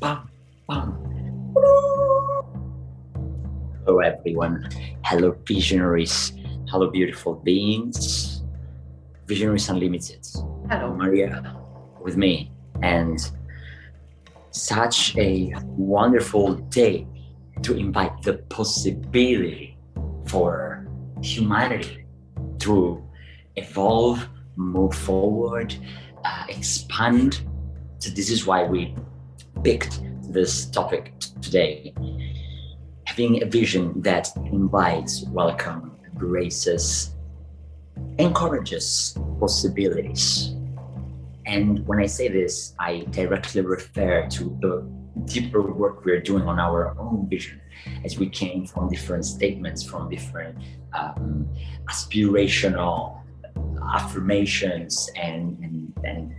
Bam, bam. Hello, everyone. Hello, visionaries. Hello, beautiful beings. Visionaries Unlimited. Hello. Maria with me. And such a wonderful day to invite the possibility for humanity to evolve, move forward, expand. So this is why we picked this topic today. Having a vision that invites, welcomes, embraces, encourages possibilities. And when I say this, I directly refer to the deeper work we're doing on our own vision, as we came from different statements, from different aspirational affirmations and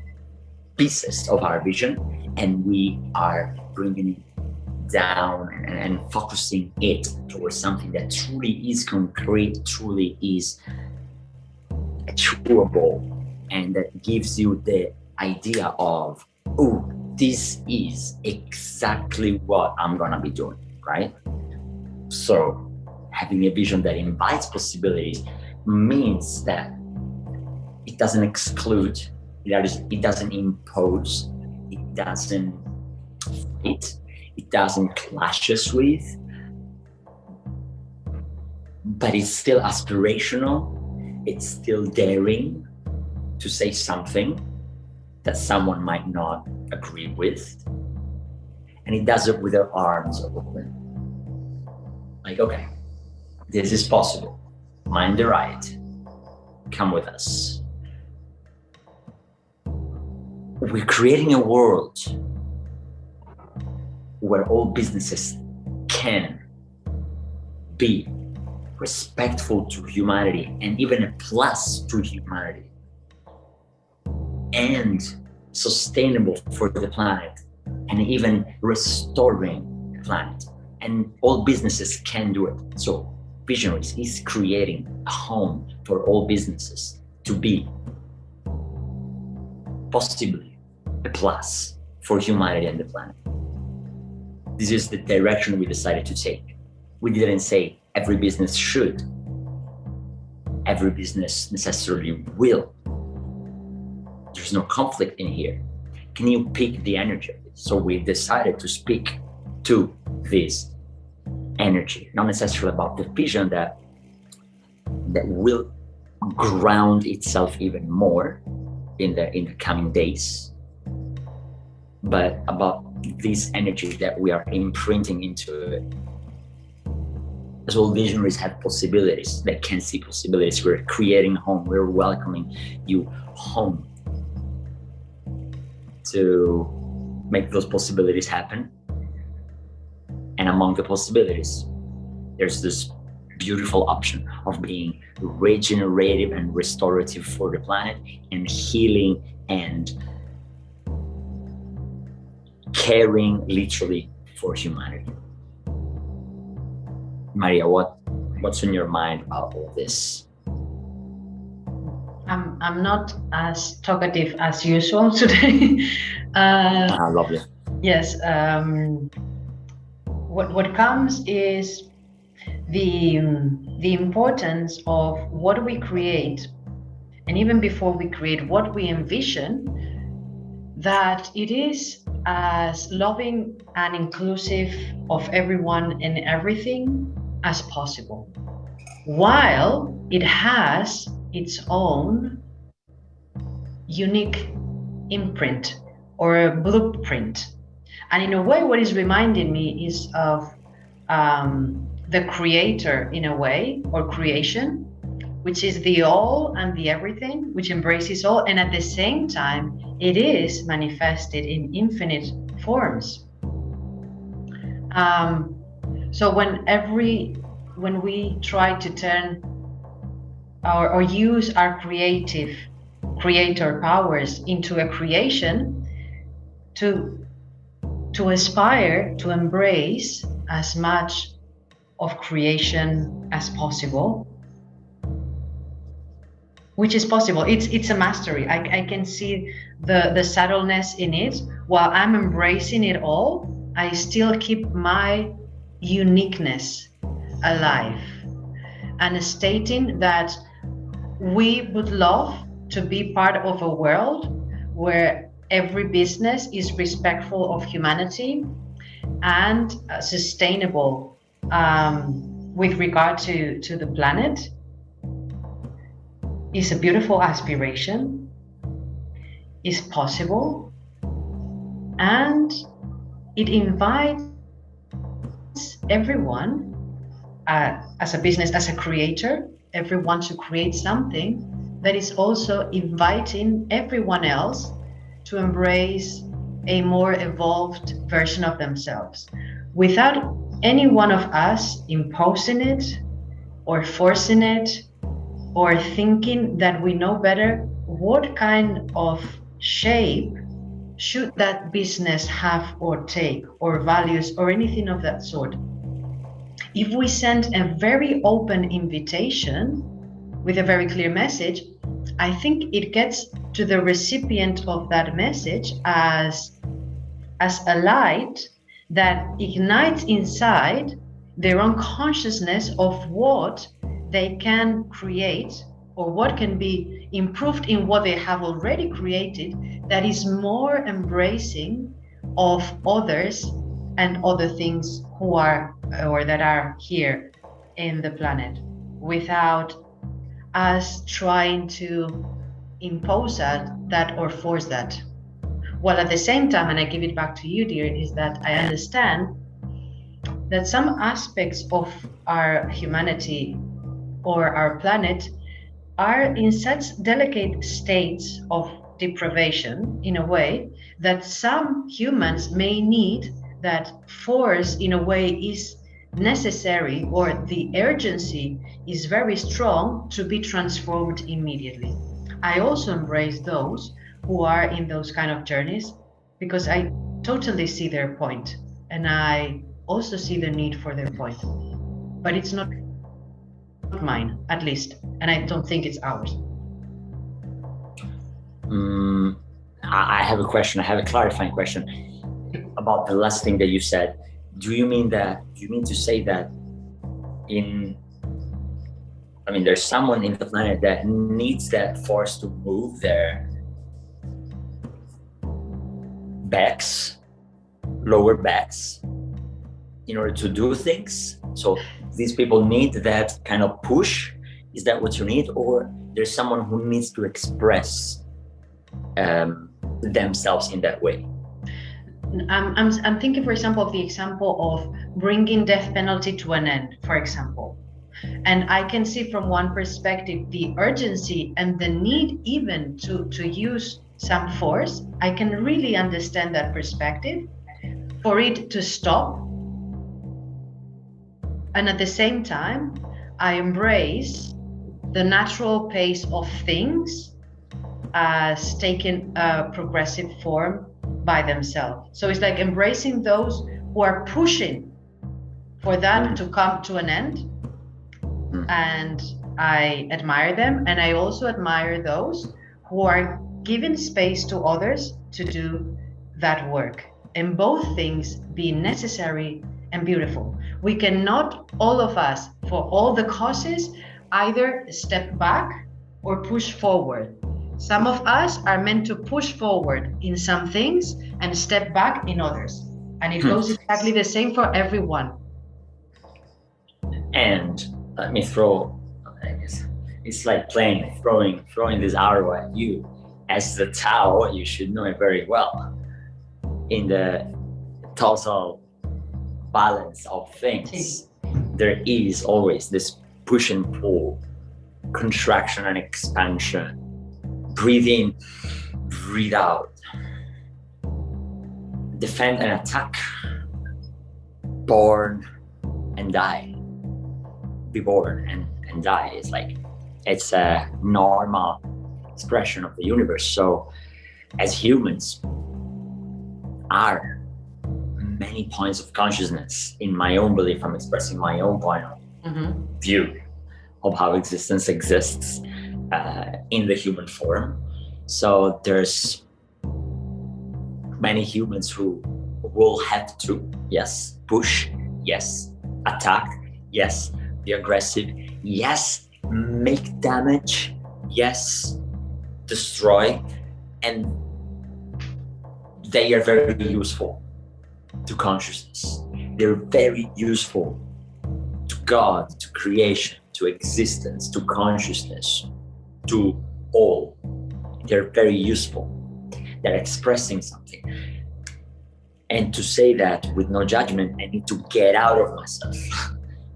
pieces of our vision, and we are bringing it down and focusing it towards something that truly is concrete, truly is achievable, and that gives you the idea of, oh, this is exactly what I'm gonna be doing, right? So having a vision that invites possibilities means that it doesn't exclude, it doesn't impose, it doesn't fit, it doesn't clashes with, but it's still aspirational, it's still daring to say something that someone might not agree with, and it does it with their arms open. Like, okay, this is possible, mind the ride, come with us. We're creating a world where all businesses can be respectful to humanity and even a plus to humanity, and sustainable for the planet, and even restoring the planet. And all businesses can do it. So Visionaries is creating a home for all businesses to be possibly a plus for humanity and the planet. This is the direction we decided to take. We didn't say every business should, every business necessarily will. There's no conflict in here. Can you pick the energy of it? So we decided to speak to this energy, not necessarily about the vision that will ground itself even more in the coming days, but about this energy that we are imprinting into it. As all visionaries have possibilities, they can see possibilities. We're creating home, we're welcoming you home to make those possibilities happen. And among the possibilities, there's this beautiful option of being regenerative and restorative for the planet, and healing and caring literally for humanity. Maria, what's on your mind about all this? I'm not as talkative as usual today. Lovely. Yes. What comes is the importance of what we create, and even before we create, what we envision, that it is as loving and inclusive of everyone and everything as possible, while it has its own unique imprint or a blueprint. And in a way, what is reminding me is of the creator, in a way, or creation, which is the all and the everything, which embraces all, and at the same time, it is manifested in infinite forms. So when we try to turn or use our creator powers into a creation, to aspire to embrace as much of creation as possible, which is possible. It's a mastery. I can see the subtleness in it, while I'm embracing it all, I still keep my uniqueness alive, and stating that we would love to be part of a world where every business is respectful of humanity and sustainable with regard to the planet. Is a beautiful aspiration, is possible, and it invites everyone as a business, as a creator, everyone to create something that is also inviting everyone else to embrace a more evolved version of themselves without any one of us imposing it or forcing it or thinking that we know better what kind of shape should that business have or take, or values or anything of that sort. If we send a very open invitation with a very clear message, I think it gets to the recipient of that message as a light that ignites inside their own consciousness of what they can create or what can be improved in what they have already created, that is more embracing of others and other things who are or that are here in the planet, without us trying to impose that or force that. While at the same time, and I give it back to you, dear, is that I understand that some aspects of our humanity or our planet are in such delicate states of deprivation, in a way, that some humans may need that force, in a way, is necessary, or the urgency is very strong to be transformed immediately. I also embrace those who are in those kind of journeys, because I totally see their point, and I also see the need for their point, but it's not mine, at least, and I don't think it's ours. I have a question. I have a clarifying question about the last thing that you said. Do you mean to say that there's someone in the planet that needs that force to move their backs, lower backs, in order to do things? So these people need that kind of push? Is that what you need? Or there's someone who needs to express themselves in that way? I'm thinking, for example, of the example of bringing death penalty to an end, for example. And I can see from one perspective the urgency and the need even to use some force. I can really understand that perspective for it to stop. And at the same time, I embrace the natural pace of things as taking a progressive form by themselves. So it's like embracing those who are pushing for that to come to an end. And I admire them. And I also admire those who are giving space to others to do that work. And both things be necessary and beautiful. We cannot, all of us, for all the causes, either step back or push forward. Some of us are meant to push forward in some things and step back in others. And it goes exactly the same for everyone. And let me throw, it's like throwing this arrow at you. As the Tao, you should know it very well. In the total balance of things, there is always this push and pull, contraction and expansion, breathe in, breathe out, defend and attack, born and die, be born and die. It's a normal expression of the universe. So as humans are many points of consciousness. In my own belief, I'm expressing my own point of view of how existence exists in the human form. So there's many humans who will have to, yes, push, yes, attack, yes, be aggressive, yes, make damage, yes, destroy, and they are very useful to consciousness. They're very useful to God, to creation, to existence, to consciousness, to all. They're very useful. They're expressing something. And to say that with no judgment, I need to get out of myself,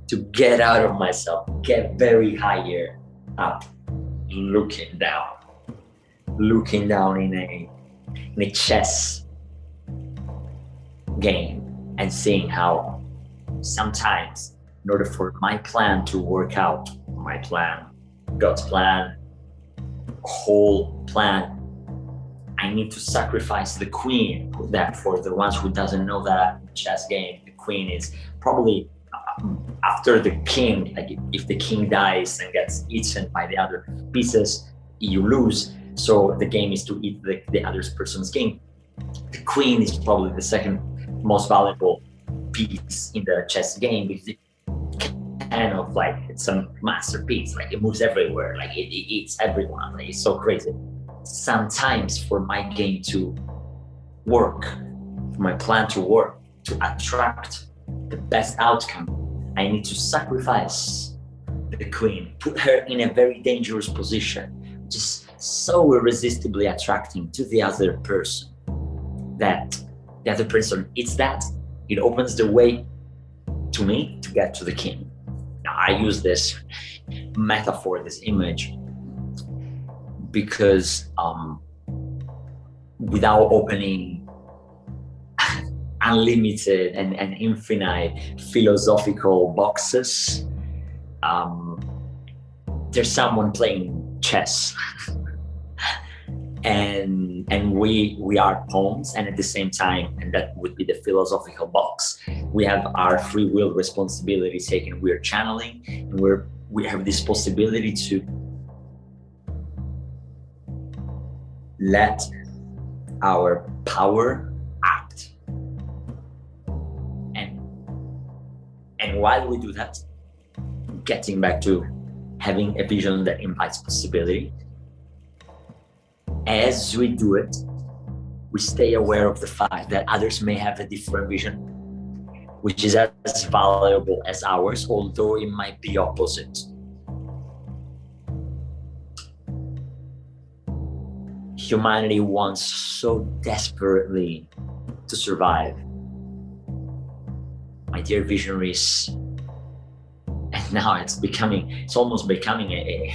to get out of myself, get very higher up, looking down in a chess game, and seeing how sometimes in order for my plan to work out, my plan, God's plan, whole plan, I need to sacrifice the queen. That, for the ones who doesn't know that chess game, the queen is probably after the king. Like if the king dies and gets eaten by the other pieces, you lose. So the game is to eat the other person's king. The queen is probably the second most valuable piece in the chess game, because it kind of like, it's a masterpiece. Like it moves everywhere. Like it eats everyone. Like it's so crazy. Sometimes for my game to work, for my plan to work, to attract the best outcome, I need to sacrifice the queen, put her in a very dangerous position, which is so irresistibly attracting to the other person, that the other person eats that. It opens the way to me to get to the king. Now, I use this metaphor, this image, because without opening unlimited and infinite philosophical boxes, there's someone playing chess and we are pawns, and at the same time, and that would be the philosophical box, we have our free will responsibility taken. We're channeling, and we have this possibility to let our power act. And while we do that, getting back to having a vision that invites possibility, as we do it, we stay aware of the fact that others may have a different vision, which is as valuable as ours, although it might be opposite. Humanity wants so desperately to survive. My dear visionaries, and now it's almost becoming a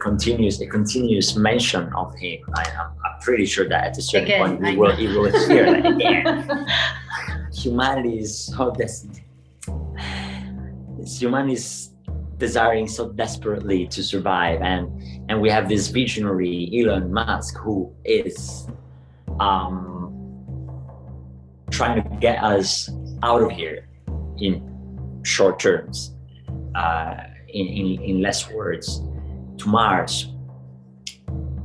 continuous mention of him. I'm pretty sure that at a certain point we will hear that again. Humanity is so humanity is desiring so desperately to survive, and we have this visionary Elon Musk who is trying to get us out of here in short terms, in less words, to Mars.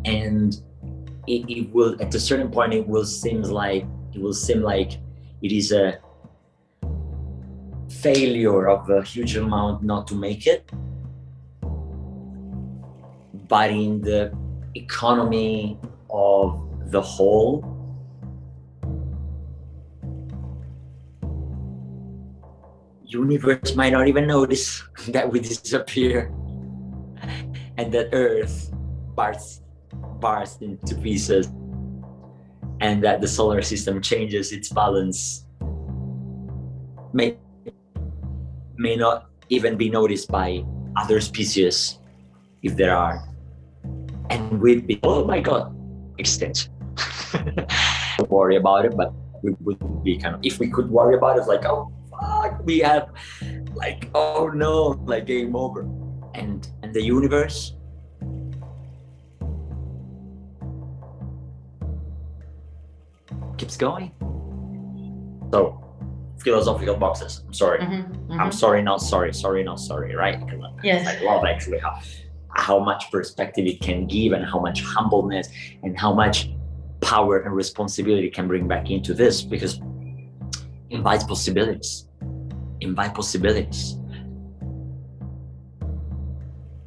And it will, at a certain point, it will seem like it is a failure of a huge amount not to make it. But in the economy of the whole, universe might not even notice that we disappear and that Earth bursts into pieces, and that the solar system changes its balance. May not even be noticed by other species, if there are, and we'd be, oh my god, extinct. Don't worry about it, but we would be kind of, if we could worry about it, like, oh fuck, we have, like, oh no, like game over. And the universe keeps going. So philosophical boxes, I'm sorry. I'm sorry, not sorry, right? Yes. I love actually how much perspective it can give, and how much humbleness and how much power and responsibility can bring back into this, because invite possibilities.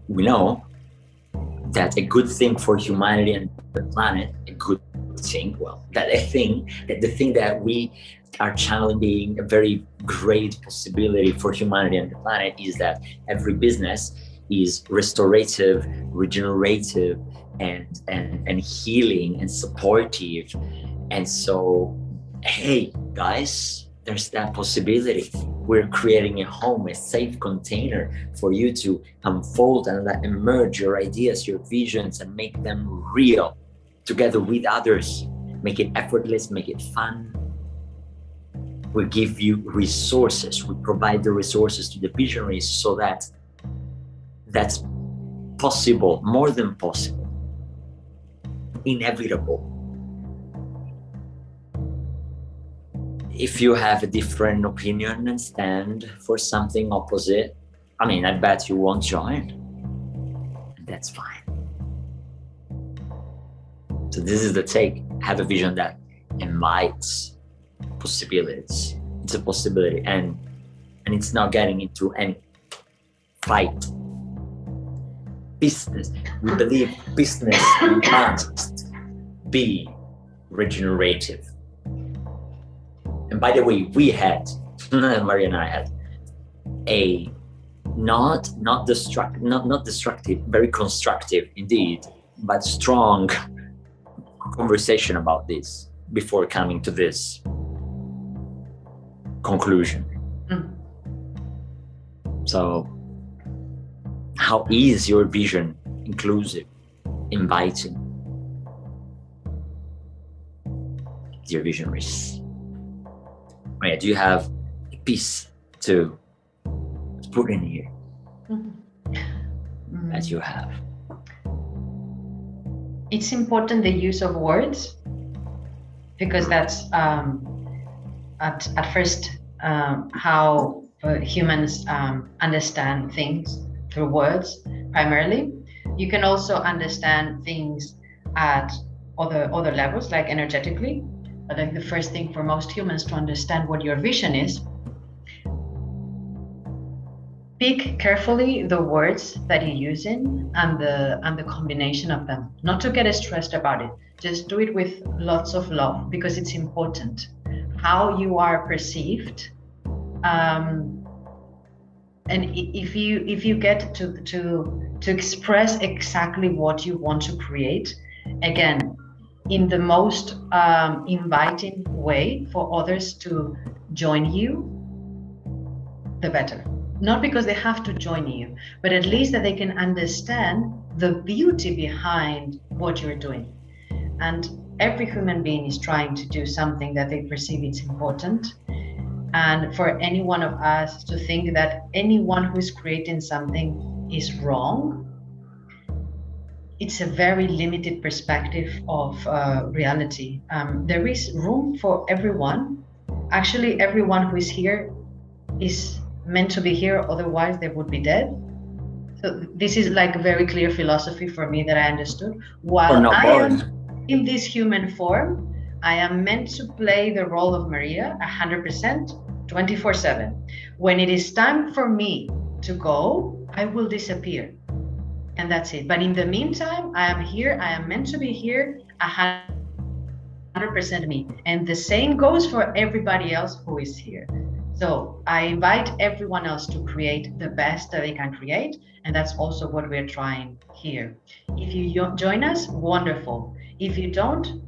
We know that a good thing for humanity and the planet, the thing that we are channeling being a very great possibility for humanity and the planet is that every business is restorative, regenerative, and healing and supportive. And so, hey guys, there's that possibility. We're creating a home, a safe container for you to unfold and let emerge your ideas, your visions, and make them real together with others. Make it effortless, make it fun. We give you resources. We provide the resources to the visionaries so that that's possible, more than possible, inevitable. If you have a different opinion and stand for something opposite, I bet you won't join. And that's fine. So this is the take. Have a vision that invites possibilities. It's a possibility, and it's not getting into any fight. Business. We believe business must be regenerative. And by the way, we had, Maria and I had a not destructive, very constructive indeed, but strong conversation about this before coming to this conclusion. So, how is your vision inclusive, inviting? Dear visionaries, Maria, do you have a piece to put in here that you have? It's important the use of words, because that's at first how humans understand things, through words primarily. You can also understand things at other levels, like energetically. But like the first thing for most humans to understand what your vision is, pick carefully the words that you're using and the combination of them. Not to get stressed about it. Just do it with lots of love, because it's important how you are perceived. And if you get to express exactly what you want to create, again, in the most inviting way for others to join you, the better. Not because they have to join you, but at least that they can understand the beauty behind what you're doing. And every human being is trying to do something that they perceive is important. And for any one of us to think that anyone who's creating something is wrong, it's a very limited perspective of reality. There is room for everyone. Actually, everyone who is here is meant to be here, otherwise they would be dead. So this is like a very clear philosophy for me that I understood. While I am in this human form, I am meant to play the role of Maria 100%, 24/7. When it is time for me to go, I will disappear. And that's it. But in the meantime, I am here. I am meant to be here 100% me. And the same goes for everybody else who is here. So I invite everyone else to create the best that they can create. And that's also what we're trying here. If you join us, wonderful. If you don't.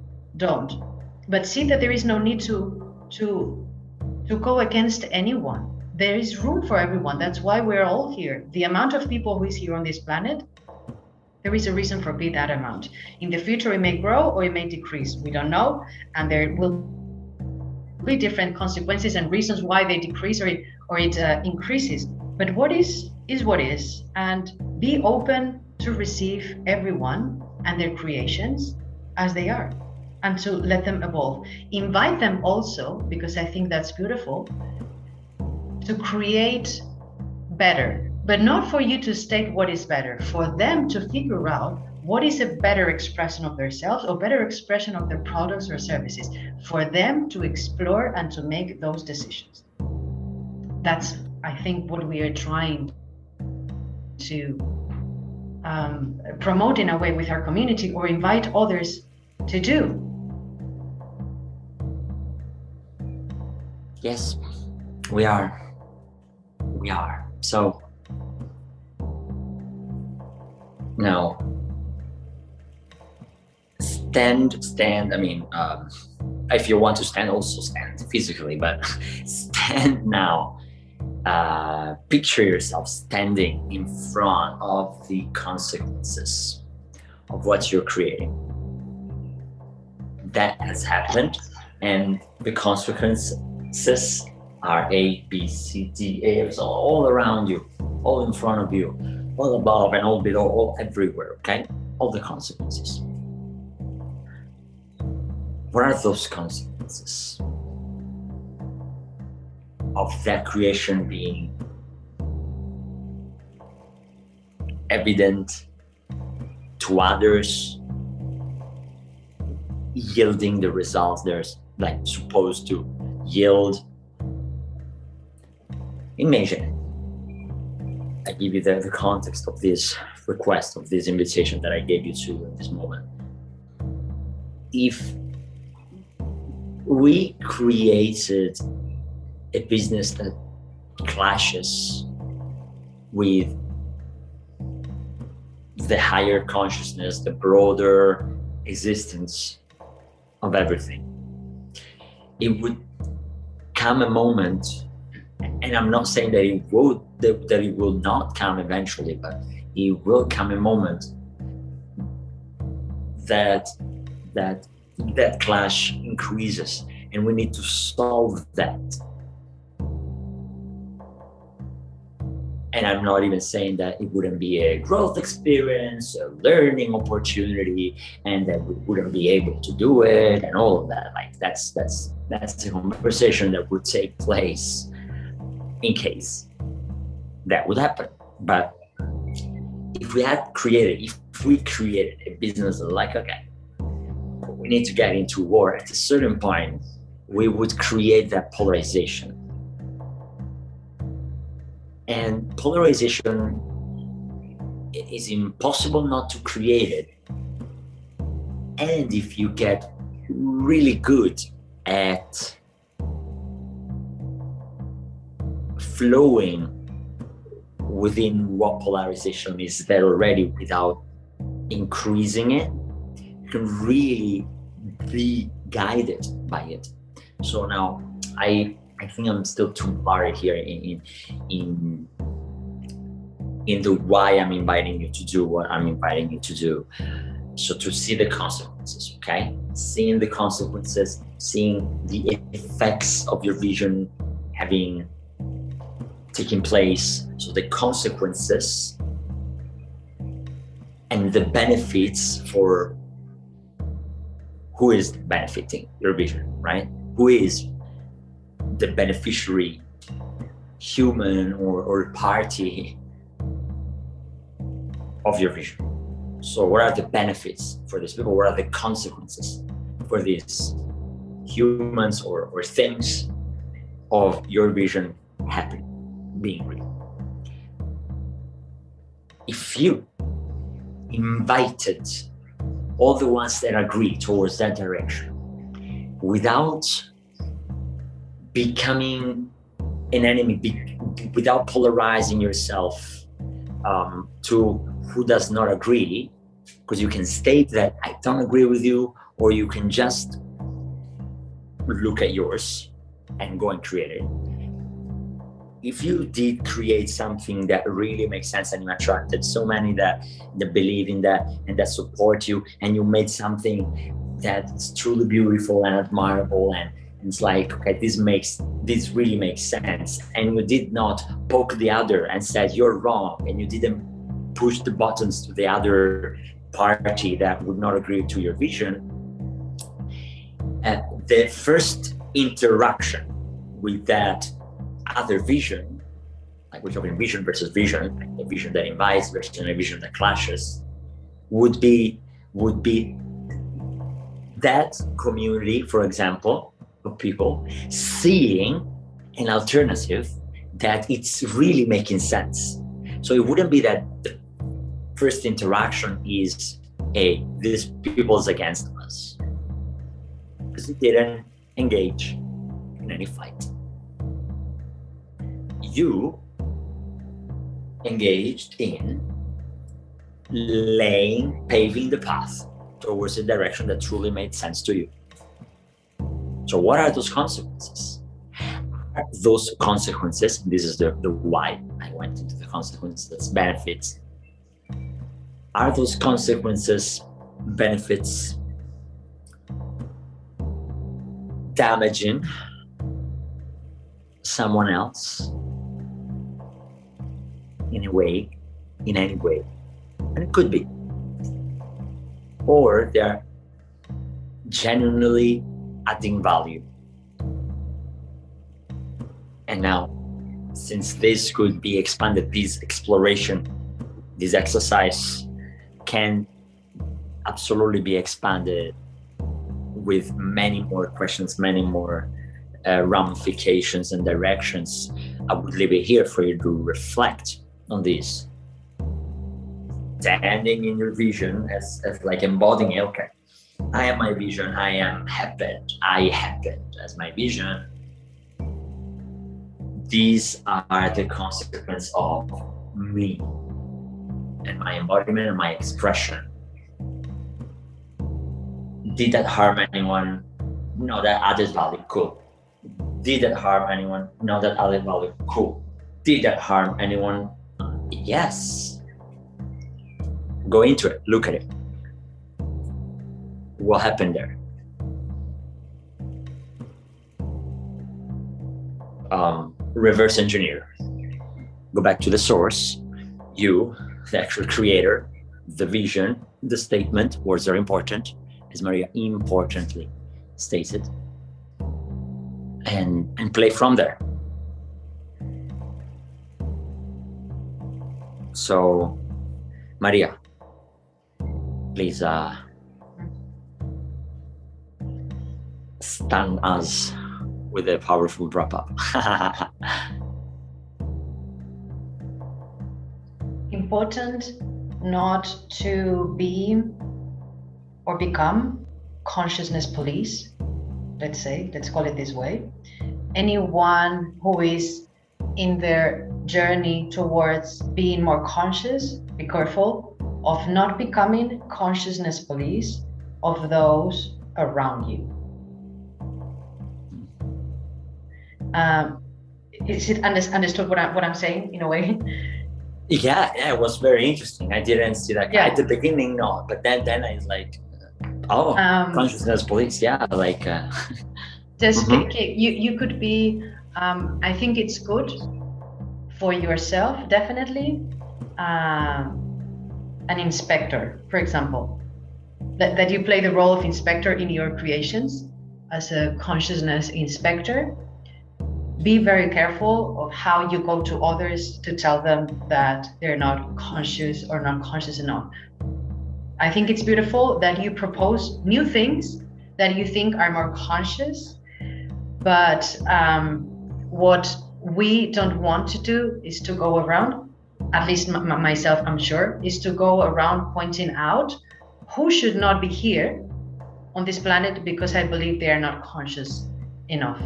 But see that there is no need to go against anyone. There is room for everyone. That's why we're all here. The amount of people who is here on this planet, there is a reason for that amount. In the future, it may grow or it may decrease. We don't know. And there will be different consequences and reasons why they decrease or it increases. But what is what is. And be open to receive everyone and their creations as they are, and to let them evolve. Invite them also, because I think that's beautiful, to create better, but not for you to state what is better, for them to figure out what is a better expression of themselves or better expression of their products or services for them to explore and to make those decisions. That's, I think, what we are trying to promote in a way with our community or invite others to do. Yes, we are. So now stand. I mean, if you want to stand, also stand physically, but stand now. Picture yourself standing in front of the consequences of what you're creating. That has happened, and the consequences are A, B, C, D, A, so all around you, all in front of you, all above and all below, all everywhere, okay? All the consequences. What are those consequences of that creation being evident to others, yielding the results they're like supposed to yield? Imagine, I give you the context of this request, of this invitation that I gave you to in this moment. If we created a business that clashes with the higher consciousness, the broader existence of everything, it would come a moment, and I'm not saying that it will not come eventually, but it will come a moment that clash increases, and we need to solve that. And I'm not even saying that it wouldn't be a growth experience, a learning opportunity, and that we wouldn't be able to do it and all of that. Like that's a conversation that would take place in case that would happen. But if we created a business like, okay, we need to get into war, at a certain point, we would create that polarization. And polarization is impossible not to create it. And if you get really good at flowing within what polarization is there already without increasing it, you can really be guided by it. So now I think I'm still too far here in the why I'm inviting you to do what I'm inviting you to do. So to see the consequences, okay? Seeing the consequences, seeing the effects of your vision having taken place. So the consequences and the benefits for who is benefiting your vision, right? Who is the beneficiary, human or party of your vision? So what are the benefits for these people? What are the consequences for these humans or things of your vision happening, being real? If you invited all the ones that agree towards that direction without becoming an enemy, without polarizing yourself to who does not agree, because you can state that I don't agree with you, or you can just look at yours and go and create it. If you did create something that really makes sense and you attracted so many that believe in that and that support you, and you made something that's truly beautiful and admirable, and it's like, okay, this really makes sense, and you did not poke the other and said you're wrong, and you didn't push the buttons to the other party that would not agree to your vision, the first interaction with that other vision, like we're talking vision versus vision, like a vision that invites versus a vision that clashes, would be that community, for example, of people seeing an alternative that it's really making sense. So it wouldn't be that the first interaction is, hey, these people's against us, because it didn't engage in any fight. You engaged in paving the path towards a direction that truly made sense to you. So what are those consequences? Those consequences, this is the why I went into the consequences, benefits. Are those consequences, benefits damaging someone else in any way? And it could be. Or they're genuinely adding value. And now, since this could be expanded, this exploration, this exercise can absolutely be expanded with many more questions, many more ramifications and directions. I would leave it here for you to reflect on this. Standing in your vision as like embodying, okay, I am my vision, I happened as my vision. These are the consequences of me and my embodiment and my expression. Did that harm anyone? No, that added value, cool. Did that harm anyone? No, that added value, cool. Did that harm anyone? Yes. Go into it, look at it. What happened there? Reverse engineer. Go back to the source. You, the actual creator, the vision, the statement. Words are important, as Maria importantly stated. And play from there. So, Maria, please stun us with a powerful wrap-up. Important not to be or become consciousness police, let's call it this way. Anyone who is in their journey towards being more conscious, be careful of not becoming consciousness police of those around you. Is it understood what I'm saying in a way? Yeah, it was very interesting. I didn't see that at the beginning, no, but then I was like, consciousness police, just you could be. I think it's good for yourself, definitely. An inspector, for example, that you play the role of inspector in your creations as a consciousness inspector. Be very careful of how you go to others to tell them that they're not conscious or not conscious enough. I think it's beautiful that you propose new things that you think are more conscious, but what we don't want to do is to go around, at least myself, I'm sure, is to go around pointing out who should not be here on this planet because I believe they are not conscious enough.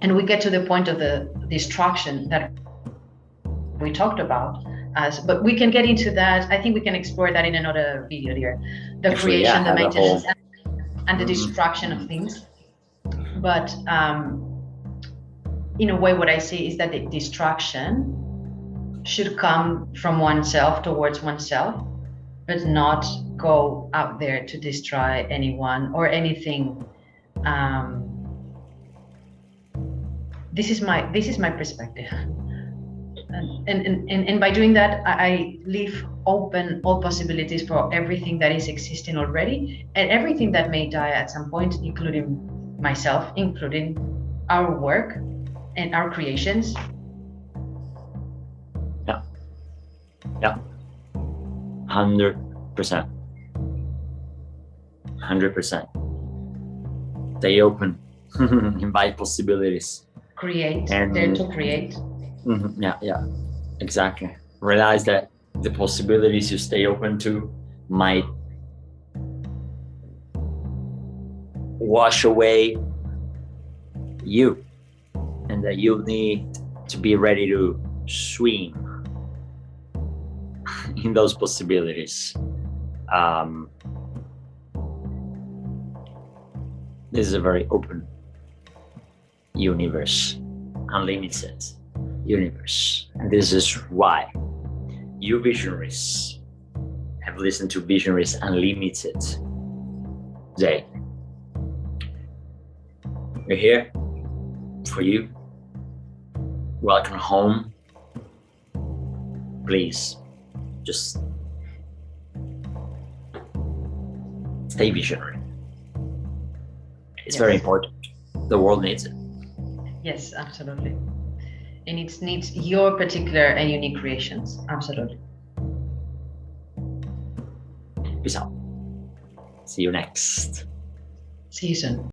And we get to the point of the distraction that we talked about, but we can get into that. I think we can explore that in another video here. The creation, the maintenance, and the distraction of things. But in a way, what I see is that the distraction should come from oneself towards oneself, but not go out there to destroy anyone or anything. This is my perspective, and by doing that, I leave open all possibilities for everything that is existing already and everything that may die at some point, including myself, including our work and our creations. Yeah, 100%. 100%. Stay open. Invite possibilities. Create. And Dare to create. Yeah, exactly. Realize that the possibilities you stay open to might wash away you, and that you need to be ready to swim in those possibilities. This is a very open universe, unlimited universe. And this is why you visionaries have listened to Visionaries Unlimited today. We're here for you. Welcome home. Please, just stay visionary. It's very important. The world needs it. Yes, absolutely. And it needs your particular and unique creations. Absolutely. Peace out. See you next. See you soon.